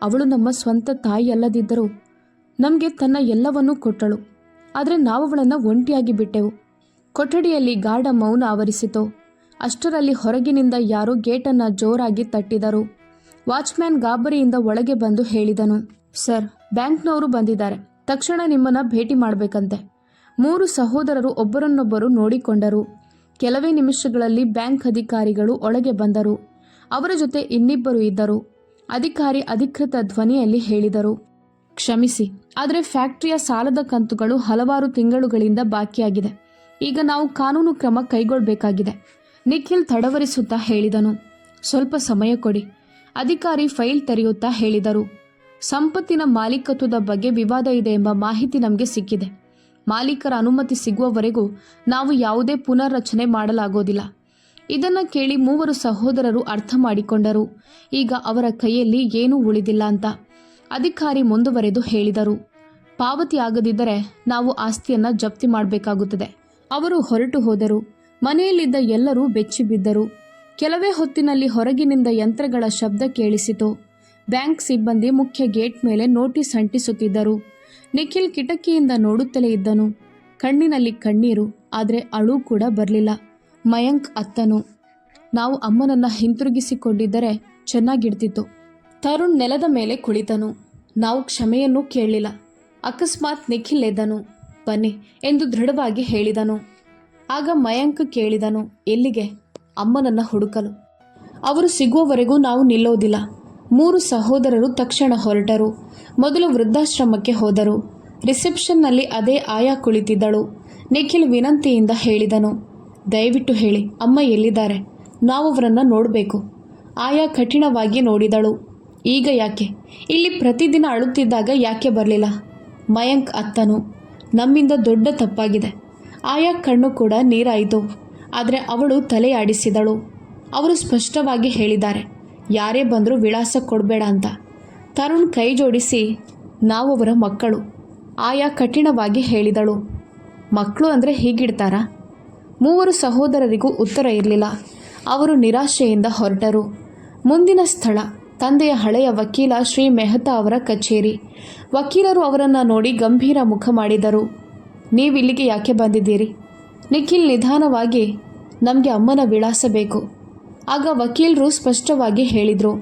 ಅವಳು ನಮ್ಮ ಸ್ವಂತ ತಾಯಿ ಅಲ್ಲದಿದ್ದರೂ ನಮಗೆ ತನ್ನ ಎಲ್ಲವನ್ನೂ ಕೊಟ್ಟಳು. ಆದರೆ ನಾವವಳನ್ನು ಒಂಟಿಯಾಗಿ ಬಿಟ್ಟೆವು. ಕೊಠಡಿಯಲ್ಲಿ ಗಾಢ ಮೌನ ಆವರಿಸಿತು. ಅಷ್ಟರಲ್ಲಿ ಹೊರಗಿನಿಂದ ಯಾರೋ ಗೇಟನ್ನು ಜೋರಾಗಿ ತಟ್ಟಿದರು. ವಾಚ್ಮ್ಯಾನ್ ಗಾಬರಿಯಿಂದ ಒಳಗೆ ಬಂದು ಹೇಳಿದನು, ಸರ್, ಬ್ಯಾಂಕ್ನವರು ಬಂದಿದ್ದಾರೆ. ತಕ್ಷಣ ನಿಮ್ಮನ್ನು ಭೇಟಿ ಮಾಡಬೇಕಂತೆ. 3 ಸಹೋದರರು ಒಬ್ಬರನ್ನೊಬ್ಬರು ನೋಡಿಕೊಂಡರು. ಕೆಲವೇ ನಿಮಿಷಗಳಲ್ಲಿ ಬ್ಯಾಂಕ್ ಅಧಿಕಾರಿಗಳು ಒಳಗೆ ಬಂದರು. ಅವರ ಜೊತೆ ಇನ್ನಿಬ್ಬರು ಇದ್ದರು. ಅಧಿಕಾರಿ ಅಧಿಕೃತ ಧ್ವನಿಯಲ್ಲಿ ಹೇಳಿದರು, ಕ್ಷಮಿಸಿ, ಆದರೆ ಫ್ಯಾಕ್ಟರಿಯ ಸಾಲದ ಕಂತುಗಳು ಹಲವಾರು ತಿಂಗಳುಗಳಿಂದ ಬಾಕಿಯಾಗಿದೆ. ಈಗ ನಾವು ಕಾನೂನು ಕ್ರಮ ಕೈಗೊಳ್ಳಬೇಕಾಗಿದೆ. ನಿಖಿಲ್ ತಡವರಿಸುತ್ತಾ ಹೇಳಿದನು, ಸ್ವಲ್ಪ ಸಮಯ ಕೊಡಿ. ಅಧಿಕಾರಿ ಫೈಲ್ ತೆರೆಯುತ್ತಾ ಹೇಳಿದರು, ಸಂಪತ್ತಿನ ಮಾಲೀಕತ್ವದ ಬಗ್ಗೆ ವಿವಾದ ಇದೆ ಎಂಬ ಮಾಹಿತಿ ನಮಗೆ ಸಿಕ್ಕಿದೆ. ಮಾಲೀಕರ ಅನುಮತಿ ಸಿಗುವವರೆಗೂ ನಾವು ಯಾವುದೇ ಪುನರ್ರಚನೆ ಮಾಡಲಾಗೋದಿಲ್ಲ. ಇದನ್ನು ಕೇಳಿ 3 ಸಹೋದರರು ಅರ್ಥ ಮಾಡಿಕೊಂಡರು. ಈಗ ಅವರ ಕೈಯಲ್ಲಿ ಏನೂ ಉಳಿದಿಲ್ಲ ಅಂತ. ಅಧಿಕಾರಿ ಮುಂದುವರೆದು ಹೇಳಿದರು, ಪಾವತಿ ಆಗದಿದ್ದರೆ ನಾವು ಆಸ್ತಿಯನ್ನು ಜಪ್ತಿ ಮಾಡಬೇಕಾಗುತ್ತದೆ. ಅವರು ಹೊರಟು ಹೋದರು. ಮನೆಯಲ್ಲಿದ್ದ ಎಲ್ಲರೂ ಬೆಚ್ಚಿ ಬಿದ್ದರು. ಕೆಲವೇ ಹೊತ್ತಿನಲ್ಲಿ ಹೊರಗಿನಿಂದ ಯಂತ್ರಗಳ ಶಬ್ದ ಕೇಳಿಸಿತು. ಬ್ಯಾಂಕ್ ಸಿಬ್ಬಂದಿ ಮುಖ್ಯ ಗೇಟ್ ಮೇಲೆ ನೋಟಿಸ್ ಅಂಟಿಸುತ್ತಿದ್ದರು. ನಿಖಿಲ್ ಕಿಟಕಿಯಿಂದ ನೋಡುತ್ತಲೇ ಇದ್ದನು. ಕಣ್ಣಿನಲ್ಲಿ ಕಣ್ಣೀರು, ಆದರೆ ಅಳು ಕೂಡ ಬರಲಿಲ್ಲ. ಮಯಾಂಕ್ ಅತ್ತನು. ನಾವು ಅಮ್ಮನನ್ನ ಹಿಂತಿರುಗಿಸಿಕೊಂಡಿದ್ದರೆ ಚೆನ್ನಾಗಿಡ್ತಿತ್ತು. ತರುಣ್ ನೆಲದ ಮೇಲೆ ಕುಳಿತನು. ನಾವು ಕ್ಷಮೆಯನ್ನು ಕೇಳಲಿಲ್ಲ. ಅಕಸ್ಮಾತ್ ನಿಖಿಲ್ ಎದ್ದನು. ಬನ್ನಿ ಎಂದು ದೃಢವಾಗಿ ಹೇಳಿದನು. ಆಗ ಮಯಾಂಕ್ ಕೇಳಿದನು, ಎಲ್ಲಿಗೆ? ಅಮ್ಮನನ್ನ ಹುಡುಕಲು. ಅವರು ಸಿಗುವವರೆಗೂ ನಾವು ನಿಲ್ಲೋದಿಲ್ಲ. 3 ಸಹೋದರರು ತಕ್ಷಣ ಹೊರಟರು. ಮೊದಲು ವೃದ್ಧಾಶ್ರಮಕ್ಕೆ ಹೋದರು. ರಿಸೆಪ್ಷನ್ನಲ್ಲಿ ಅದೇ ಆಯಾ ಕುಳಿತಿದ್ದಳು. ನಿಖಿಲ್ ವಿನಂತಿಯಿಂದ ಹೇಳಿದನು, ದಯವಿಟ್ಟು ಹೇಳಿ, ಅಮ್ಮ ಎಲ್ಲಿದ್ದಾರೆ? ನಾವು ಅವರನ್ನು ನೋಡಬೇಕು. ಆಯಾ ಕಠಿಣವಾಗಿ ನೋಡಿದಳು. ಈಗ ಯಾಕೆ? ಇಲ್ಲಿ ಪ್ರತಿದಿನ ಅಳುತ್ತಿದ್ದಾಗ ಯಾಕೆ ಬರಲಿಲ್ಲ? ಮಯಾಂಕ್ ಅತ್ತನು. ನಮ್ಮಿಂದ ದೊಡ್ಡ ತಪ್ಪಾಗಿದೆ. ಆಯಾ ಕಣ್ಣು ಕೂಡ ನೀರಾಯಿತು. ಆದರೆ ಅವಳು ತಲೆ ಆಡಿಸಿದಳು. ಅವರು ಸ್ಪಷ್ಟವಾಗಿ ಹೇಳಿದ್ದಾರೆ, ಯಾರೇ ಬಂದರೂ ವಿಳಾಸ ಕೊಡಬೇಡ ಅಂತ. ತರುಣ್ ಕೈ ಜೋಡಿಸಿ, ನಾವು ಅವರ ಮಕ್ಕಳು. ಆಯಾ ಕಠಿಣವಾಗಿ ಹೇಳಿದಳು. ಮಕ್ಕಳು ಅಂದರೆ ಹೀಗಿಡ್ತಾರಾ? 3 ಸಹೋದರರಿಗೂ ಉತ್ತರ ಇರಲಿಲ್ಲ. ಅವರು ನಿರಾಶೆಯಿಂದ ಹೊರಟರು. ಮುಂದಿನ ಸ್ಥಳ ತಂದೆಯ ಹಳೆಯ ವಕೀಲ ಶ್ರೀ ಮೆಹ್ತಾ ಅವರ ಕಚೇರಿ. ವಕೀಲರು ಅವರನ್ನು ನೋಡಿ ಗಂಭೀರ ಮುಖ ಮಾಡಿದರು. ನೀವಿಲ್ಲಿಗೆ ಯಾಕೆ ಬಂದಿದ್ದೀರಿ? ನಿಖಿಲ್ ನಿಧಾನವಾಗಿ, ನಮಗೆ ಅಮ್ಮನ ವಿಳಾಸ ಬೇಕು. ಆಗ ವಕೀಲರು ಸ್ಪಷ್ಟವಾಗಿ ಹೇಳಿದರು,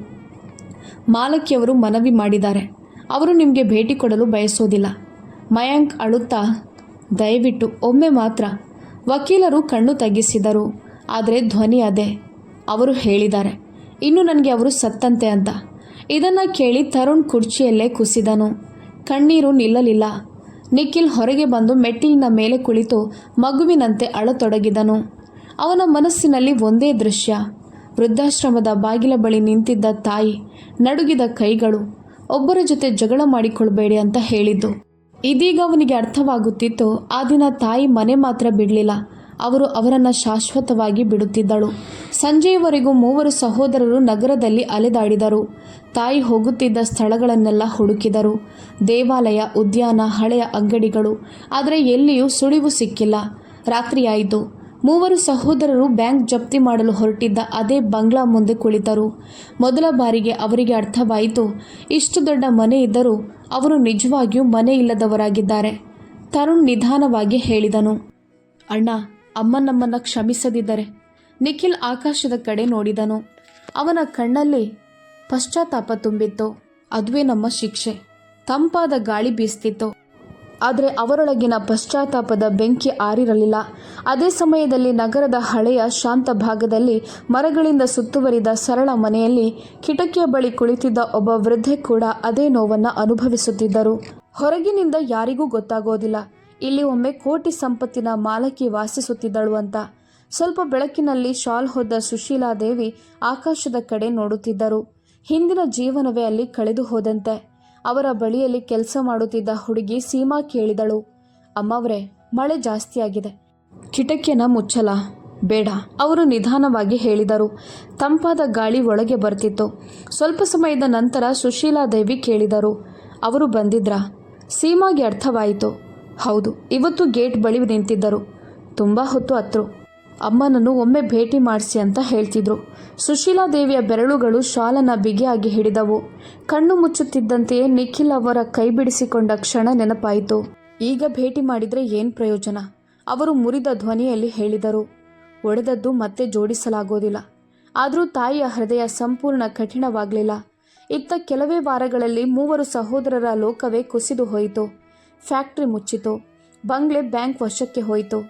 ಮಾಲಕಿಯವರು ಮನವಿ ಮಾಡಿದ್ದಾರೆ. ಅವರು ನಿಮಗೆ ಭೇಟಿ ಕೊಡಲು ಬಯಸೋದಿಲ್ಲ. ಮಯಾಂಕ್ ಅಳುತ್ತಾ, ದಯವಿಟ್ಟು ಒಮ್ಮೆ ಮಾತ್ರ. ವಕೀಲರು ಕಣ್ಣು ತಗ್ಗಿಸಿದರು. ಆದರೆ ಧ್ವನಿ ಅದೇ. ಅವರು ಹೇಳಿದ್ದಾರೆ, ಇನ್ನು ನನಗೆ ಅವರು ಸತ್ತಂತೆ ಅಂತ. ಇದನ್ನು ಕೇಳಿ ತರುಣ್ ಕುರ್ಚಿಯಲ್ಲೇ ಕುಸಿದನು. ಕಣ್ಣೀರು ನಿಲ್ಲಲಿಲ್ಲ. ನಿಖಿಲ್ ಹೊರಗೆ ಬಂದು ಮೆಟ್ಟಿಲಿನ ಮೇಲೆ ಕುಳಿತು ಮಗುವಿನಂತೆ ಅಳತೊಡಗಿದನು. ಅವನ ಮನಸ್ಸಿನಲ್ಲಿ ಒಂದೇ ದೃಶ್ಯ. ವೃದ್ಧಾಶ್ರಮದ ಬಾಗಿಲ ಬಳಿ ನಿಂತಿದ್ದ ತಾಯಿ, ನಡುಗಿದ ಕೈಗಳು, ಒಬ್ಬರ ಜೊತೆ ಜಗಳ ಮಾಡಿಕೊಳ್ಬೇಡಿ ಅಂತ ಹೇಳಿದ್ದು. ಇದೀಗ ಅವನಿಗೆ ಅರ್ಥವಾಗುತ್ತಿತ್ತು, ಆ ದಿನ ತಾಯಿ ಮನೆ ಮಾತ್ರ ಬಿಡಲಿಲ್ಲ, ಅವರು ಅವರನ್ನು ಶಾಶ್ವತವಾಗಿ ಬಿಡುತ್ತಿದ್ದಳು. ಸಂಜೆಯವರೆಗೂ 3 ಸಹೋದರರು ನಗರದಲ್ಲಿ ಅಲೆದಾಡಿದರು. ತಾಯಿ ಹೋಗುತ್ತಿದ್ದ ಸ್ಥಳಗಳನ್ನೆಲ್ಲ ಹುಡುಕಿದರು. ದೇವಾಲಯ, ಉದ್ಯಾನ, ಹಳೆಯ ಅಂಗಡಿಗಳು. ಆದರೆ ಎಲ್ಲಿಯೂ ಸುಳಿವು ಸಿಕ್ಕಿಲ್ಲ. ರಾತ್ರಿಯಾಯಿತು. 3 ಸಹೋದರರು ಬ್ಯಾಂಕ್ ಜಪ್ತಿ ಮಾಡಲು ಹೊರಟಿದ್ದ ಅದೇ ಬಂಗ್ಲಾ ಮುಂದೆ ಕುಳಿತರು. ಮೊದಲ ಬಾರಿಗೆ ಅವರಿಗೆ ಅರ್ಥವಾಯಿತು, ಇಷ್ಟು ದೊಡ್ಡ ಮನೆ ಇದ್ದರೂ ಅವರು ನಿಜವಾಗಿಯೂ ಮನೆ ಇಲ್ಲದವರಾಗಿದ್ದಾರೆ. ತರುಣ್ ನಿಧಾನವಾಗಿ ಹೇಳಿದನು, ಅಣ್ಣ, ಅಮ್ಮ ನಮ್ಮನ್ನು ಕ್ಷಮಿಸದಿದ್ದರೆ. ನಿಖಿಲ್ ಆಕಾಶದ ಕಡೆ ನೋಡಿದನು. ಅವನ ಕಣ್ಣಲ್ಲಿ ಪಶ್ಚಾತ್ತಾಪ ತುಂಬಿತ್ತು. ಅದುವೇ ನಮ್ಮ ಶಿಕ್ಷೆ. ತಂಪಾದ ಗಾಳಿ ಬೀಸ್ತಿತ್ತು. ಆದರೆ ಅವರೊಳಗಿನ ಪಶ್ಚಾತ್ತಾಪದ ಬೆಂಕಿ ಆರಿರಲಿಲ್ಲ. ಅದೇ ಸಮಯದಲ್ಲಿ ನಗರದ ಹಳೆಯ ಶಾಂತ ಭಾಗದಲ್ಲಿ ಮರಗಳಿಂದ ಸುತ್ತುವರಿದ ಸರಳ ಮನೆಯಲ್ಲಿ ಕಿಟಕಿಯ ಬಳಿ ಕುಳಿತಿದ್ದ ಒಬ್ಬ ವೃದ್ಧೆ ಕೂಡ ಅದೇ ನೋವನ್ನು ಅನುಭವಿಸುತ್ತಿದ್ದರು. ಹೊರಗಿನಿಂದ ಯಾರಿಗೂ ಗೊತ್ತಾಗೋದಿಲ್ಲ, ಇಲ್ಲಿ ಒಮ್ಮೆ ಕೋಟಿ ಸಂಪತ್ತಿನ ಮಾಲಕಿ ವಾಸಿಸುತ್ತಿದ್ದಳು ಅಂತ. ಸ್ವಲ್ಪ ಬೆಳಕಿನಲ್ಲಿ ಶಾಲ್ ಹೊದ್ದ ಸುಶೀಲಾದೇವಿ ಆಕಾಶದ ಕಡೆ ನೋಡುತ್ತಿದ್ದರು. ಹಿಂದಿನ ಜೀವನವೇ ಅಲ್ಲಿ ಕಳೆದು ಹೋದಂತೆ. ಅವರ ಬಳಿಯಲ್ಲಿ ಕೆಲಸ ಮಾಡುತ್ತಿದ್ದ ಹುಡುಗಿ ಸೀಮಾ ಕೇಳಿದಳು, ಅಮ್ಮವ್ರೆ, ಮಳೆ ಜಾಸ್ತಿಯಾಗಿದೆ, ಕಿಟಕಿಯನ್ನ ಮುಚ್ಚಲ? ಬೇಡ, ಅವರು ನಿಧಾನವಾಗಿ ಹೇಳಿದರು. ತಂಪಾದ ಗಾಳಿ ಒಳಗೆ ಬರ್ತಿತ್ತು. ಸ್ವಲ್ಪ ಸಮಯದ ನಂತರ ಸುಶೀಲಾದೇವಿ ಕೇಳಿದರು, ಅವರು ಬಂದಿದ್ರಾ? ಸೀಮಾಗೆ ಅರ್ಥವಾಯಿತು. ಹೌದು, ಇವತ್ತು ಗೇಟ್ ಬಳಿ ನಿಂತಿದ್ದರು. ತುಂಬ ಹೊತ್ತು ಹತ್ರು. ಅಮ್ಮನನ್ನು ಒಮ್ಮೆ ಭೇಟಿ ಮಾಡಿಸಿ ಅಂತ ಹೇಳ್ತಿದ್ರು. ಸುಶೀಲಾದೇವಿಯ ಬೆರಳುಗಳು ಶಾಲನ್ನು ಬಿಗಿಯಾಗಿ ಹಿಡಿದವು. ಕಣ್ಣು ಮುಚ್ಚುತ್ತಿದ್ದಂತೆಯೇ ನಿಖಿಲ್ ಅವರ ಕೈ ಬಿಡಿಸಿಕೊಂಡ ಕ್ಷಣ ನೆನಪಾಯಿತು. ಈಗ ಭೇಟಿ ಮಾಡಿದರೆ ಏನು ಪ್ರಯೋಜನ? ಅವರು ಮುರಿದ ಧ್ವನಿಯಲ್ಲಿ ಹೇಳಿದರು. ಒಡೆದದ್ದು ಮತ್ತೆ ಜೋಡಿಸಲಾಗೋದಿಲ್ಲ. ಆದರೂ ತಾಯಿಯ ಹೃದಯ ಸಂಪೂರ್ಣ ಕಠಿಣವಾಗಲಿಲ್ಲ. ಇತ್ತ ಕೆಲವೇ ವಾರಗಳಲ್ಲಿ 3 ಸಹೋದರರ ಲೋಕವೇ ಕುಸಿದು ಹೋಯಿತು. ಫ್ಯಾಕ್ಟ್ರಿ ಮುಚ್ಚಿತು. ಬಂಗ್ಲೆ ಬ್ಯಾಂಕ್ ವಶಕ್ಕೆ ಹೋಯಿತು.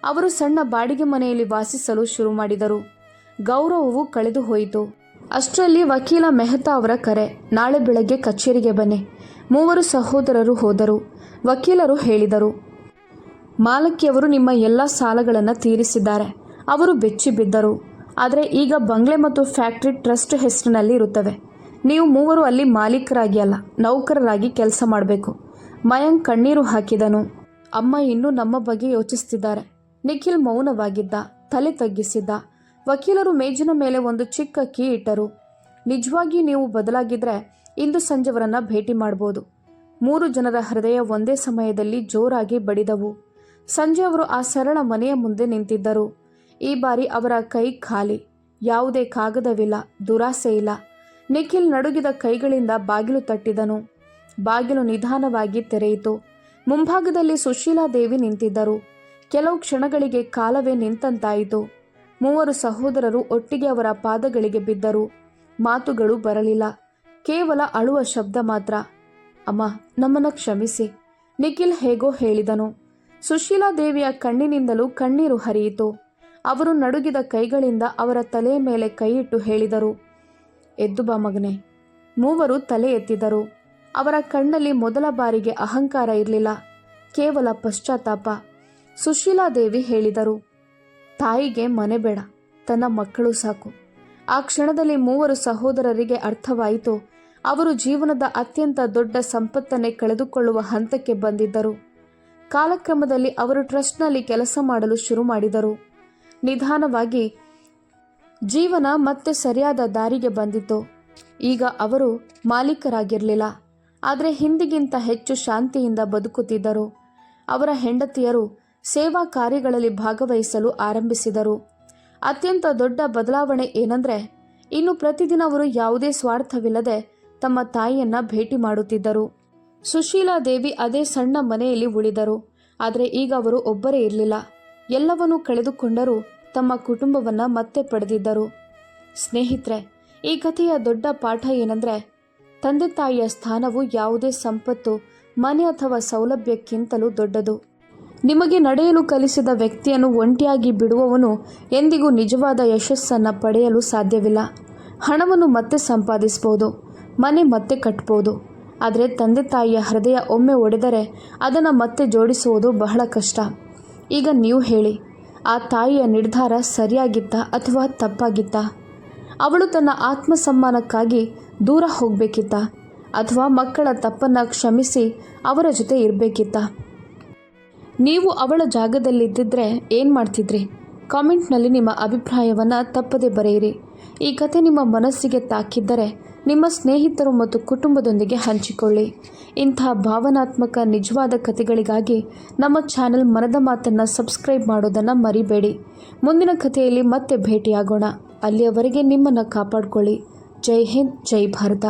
ಅವರು ಸಣ್ಣ ಬಾಡಿಗೆ ಮನೆಯಲ್ಲಿ ವಾಸಿಸಲು ಶುರು ಮಾಡಿದರು. ಗೌರವವು ಕಳೆದು ಹೋಯಿತು. ಅಷ್ಟರಲ್ಲಿ ವಕೀಲ ಮೆಹ್ತಾ ಅವರ ಕರೆ. ನಾಳೆ ಬೆಳಗ್ಗೆ ಕಚೇರಿಗೆ ಬನ್ನಿ. 3 ಸಹೋದರರು ಹೋದರು. ವಕೀಲರು ಹೇಳಿದರು, ಮಾಲಕಿಯವರು ನಿಮ್ಮ ಎಲ್ಲ ಸಾಲಗಳನ್ನು ತೀರಿಸಿದ್ದಾರೆ. ಅವರು ಬೆಚ್ಚಿ ಬಿದ್ದರು. ಆದರೆ ಈಗ ಬಂಗ್ಲೆ ಮತ್ತು ಫ್ಯಾಕ್ಟ್ರಿ ಟ್ರಸ್ಟ್ ಹೆಸರಿನಲ್ಲಿ ಇರುತ್ತವೆ. ನೀವು 3 ಅಲ್ಲಿ ಮಾಲೀಕರಾಗಿ ಅಲ್ಲ, ನೌಕರರಾಗಿ ಕೆಲಸ ಮಾಡಬೇಕು. ಮಯಾಂಕ್ ಕಣ್ಣೀರು ಹಾಕಿದನು. ಅಮ್ಮ ಇನ್ನೂ ನಮ್ಮ ಬಗ್ಗೆ ಯೋಚಿಸ್ತಿದ್ದಾರೆ. ನಿಖಿಲ್ ಮೌನವಾಗಿದ್ದ, ತಲೆ ತಗ್ಗಿಸಿದ್ದ. ವಕೀಲರು ಮೇಜಿನ ಮೇಲೆ ಒಂದು ಚಿಕ್ಕ ಕೀ ಇಟ್ಟರು. ನಿಜವಾಗಿ ನೀವು ಬದಲಾಗಿದ್ರೆ ಇಂದು ಸಂಜೆವರನ್ನ ಭೇಟಿ ಮಾಡ್ಬೋದು. 3 ಜನರ ಹೃದಯ ಒಂದೇ ಸಮಯದಲ್ಲಿ ಜೋರಾಗಿ ಬಡಿದವು. ಸಂಜೆ ಅವರು ಆ ಸರಳ ಮನೆಯ ಮುಂದೆ ನಿಂತಿದ್ದರು. ಈ ಬಾರಿ ಅವರ ಕೈ ಖಾಲಿ. ಯಾವುದೇ ಕಾಗದವಿಲ್ಲ, ದುರಾಸೆ ಇಲ್ಲ. ನಿಖಿಲ್ ನಡುಗಿದ ಕೈಗಳಿಂದ ಬಾಗಿಲು ತಟ್ಟಿದನು. ಬಾಗಿಲು ನಿಧಾನವಾಗಿ ತೆರೆಯಿತು. ಮುಂಭಾಗದಲ್ಲಿ ಸುಶೀಲಾದೇವಿ ನಿಂತಿದ್ದರು. ಕೆಲವು ಕ್ಷಣಗಳಿಗೆ ಕಾಲವೇ ನಿಂತಂತಾಯಿತು. ಮೂವರು ಸಹೋದರರು ಒಟ್ಟಿಗೆ ಅವರ ಪಾದಗಳಿಗೆ ಬಿದ್ದರು. ಮಾತುಗಳು ಬರಲಿಲ್ಲ, ಕೇವಲ ಅಳುವ ಶಬ್ದ ಮಾತ್ರ. ಅಮ್ಮ, ನಮ್ಮನ್ನು ಕ್ಷಮಿಸಿ, ನಿಖಿಲ್ ಹೇಗೋ ಹೇಳಿದನು. ಸುಶೀಲಾದೇವಿಯ ಕಣ್ಣಿನಿಂದಲೂ ಕಣ್ಣೀರು ಹರಿಯಿತು. ಅವರು ನಡುಗಿದ ಕೈಗಳಿಂದ ಅವರ ತಲೆಯ ಮೇಲೆ ಕೈಯಿಟ್ಟು ಹೇಳಿದರು, ಎದ್ದು ಬಾ ಮಗನೇ. ಮೂವರು ತಲೆ ಎತ್ತಿದರು. ಅವರ ಕಣ್ಣಲ್ಲಿ ಮೊದಲ ಬಾರಿಗೆ ಅಹಂಕಾರ ಇರಲಿಲ್ಲ, ಕೇವಲ ಪಶ್ಚಾತ್ತಾಪ. ಸುಶೀಲಾದೇವಿ ಹೇಳಿದರು, ತಾಯಿಗೆ ಮನೆ ಬೇಡ, ತನ್ನ ಮಕ್ಕಳು ಸಾಕು. ಆ ಕ್ಷಣದಲ್ಲಿ ಮೂವರು ಸಹೋದರರಿಗೆ ಅರ್ಥವಾಯಿತು, ಅವರು ಜೀವನದ ಅತ್ಯಂತ ದೊಡ್ಡ ಸಂಪತ್ತನ್ನೇ ಕಳೆದುಕೊಳ್ಳುವ ಹಂತಕ್ಕೆ ಬಂದಿದ್ದರು. ಕಾಲಕ್ರಮದಲ್ಲಿ ಅವರು ಟ್ರಸ್ಟ್ನಲ್ಲಿ ಕೆಲಸ ಮಾಡಲು ಶುರು ಮಾಡಿದರು. ನಿಧಾನವಾಗಿ ಜೀವನ ಮತ್ತೆ ಸರಿಯಾದ ದಾರಿಗೆ ಬಂದಿತು. ಈಗ ಅವರು ಮಾಲೀಕರಾಗಿರಲಿಲ್ಲ, ಆದರೆ ಹಿಂದಿಗಿಂತ ಹೆಚ್ಚು ಶಾಂತಿಯಿಂದ ಬದುಕುತ್ತಿದ್ದರು. ಅವರ ಹೆಂಡತಿಯರು ಸೇವಾ ಕಾರ್ಯಗಳಲ್ಲಿ ಭಾಗವಹಿಸಲು ಆರಂಭಿಸಿದರು. ಅತ್ಯಂತ ದೊಡ್ಡ ಬದಲಾವಣೆ ಏನಂದರೆ, ಇನ್ನು ಪ್ರತಿದಿನ ಅವರು ಯಾವುದೇ ಸ್ವಾರ್ಥವಿಲ್ಲದೆ ತಮ್ಮ ತಾಯಿಯನ್ನ ಭೇಟಿ ಮಾಡುತ್ತಿದ್ದರು. ಸುಶೀಲಾದೇವಿ ಅದೇ ಸಣ್ಣ ಮನೆಯಲ್ಲಿ ಉಳಿದರು. ಆದರೆ ಈಗ ಅವರು ಒಬ್ಬರೇ ಇರಲಿಲ್ಲ. ಎಲ್ಲವನ್ನೂ ಕಳೆದುಕೊಂಡರೂ ತಮ್ಮ ಕುಟುಂಬವನ್ನು ಮತ್ತೆ ಪಡೆದಿದ್ದರು. ಸ್ನೇಹಿತರೆ, ಈ ಕಥೆಯ ದೊಡ್ಡ ಪಾಠ ಏನಂದರೆ, ತಂದೆ ತಾಯಿಯ ಸ್ಥಾನವು ಯಾವುದೇ ಸಂಪತ್ತು, ಮನೆ ಅಥವಾ ಸೌಲಭ್ಯಕ್ಕಿಂತಲೂ ದೊಡ್ಡದು. ನಿಮಗೆ ನಡೆಯಲು ಕಲಿಸಿದ ವ್ಯಕ್ತಿಯನ್ನು ಒಂಟಿಯಾಗಿ ಬಿಡುವವನು ಎಂದಿಗೂ ನಿಜವಾದ ಯಶಸ್ಸನ್ನು ಪಡೆಯಲು ಸಾಧ್ಯವಿಲ್ಲ. ಹಣವನ್ನು ಮತ್ತೆ ಸಂಪಾದಿಸಬಹುದು, ಮನೆ ಮತ್ತೆ ಕಟ್ಬೋದು, ಆದರೆ ತಂದೆ ತಾಯಿಯ ಹೃದಯ ಒಮ್ಮೆ ಒಡೆದರೆ ಅದನ್ನು ಮತ್ತೆ ಜೋಡಿಸುವುದು ಬಹಳ ಕಷ್ಟ. ಈಗ ನೀವು ಹೇಳಿ, ಆ ತಾಯಿಯ ನಿರ್ಧಾರ ಸರಿಯಾಗಿತ್ತಾ ಅಥವಾ ತಪ್ಪಾಗಿತ್ತಾ? ಅವಳು ತನ್ನ ಆತ್ಮಸಮ್ಮಾನಕ್ಕಾಗಿ ದೂರ ಹೋಗಬೇಕಿತ್ತಾ ಅಥವಾ ಮಕ್ಕಳ ತಪ್ಪನ್ನು ಕ್ಷಮಿಸಿ ಅವರ ಜೊತೆ ಇರಬೇಕಿತ್ತಾ? ನೀವು ಅವಳ ಜಾಗದಲ್ಲಿದ್ದಿದ್ರೆ ಏನು ಮಾಡ್ತಿದ್ರಿ? ಕಾಮೆಂಟ್ನಲ್ಲಿ ನಿಮ್ಮ ಅಭಿಪ್ರಾಯವನ್ನು ತಪ್ಪದೇ ಬರೆಯಿರಿ. ಈ ಕಥೆ ನಿಮ್ಮ ಮನಸ್ಸಿಗೆ ತಾಕಿದ್ದರೆ ನಿಮ್ಮ ಸ್ನೇಹಿತರು ಮತ್ತು ಕುಟುಂಬದೊಂದಿಗೆ ಹಂಚಿಕೊಳ್ಳಿ. ಇಂತಹ ಭಾವನಾತ್ಮಕ ನಿಜವಾದ ಕಥೆಗಳಿಗಾಗಿ ನಮ್ಮ ಚಾನೆಲ್ ಮನದ ಮಾತನ್ನು ಸಬ್ಸ್ಕ್ರೈಬ್ ಮಾಡೋದನ್ನು ಮರಿಬೇಡಿ. ಮುಂದಿನ ಕಥೆಯಲ್ಲಿ ಮತ್ತೆ ಭೇಟಿಯಾಗೋಣ. ಅಲ್ಲಿಯವರೆಗೆ ನಿಮ್ಮನ್ನು ಕಾಪಾಡಿಕೊಳ್ಳಿ. ಜೈ ಹಿಂದ್, ಜೈ ಭಾರತ.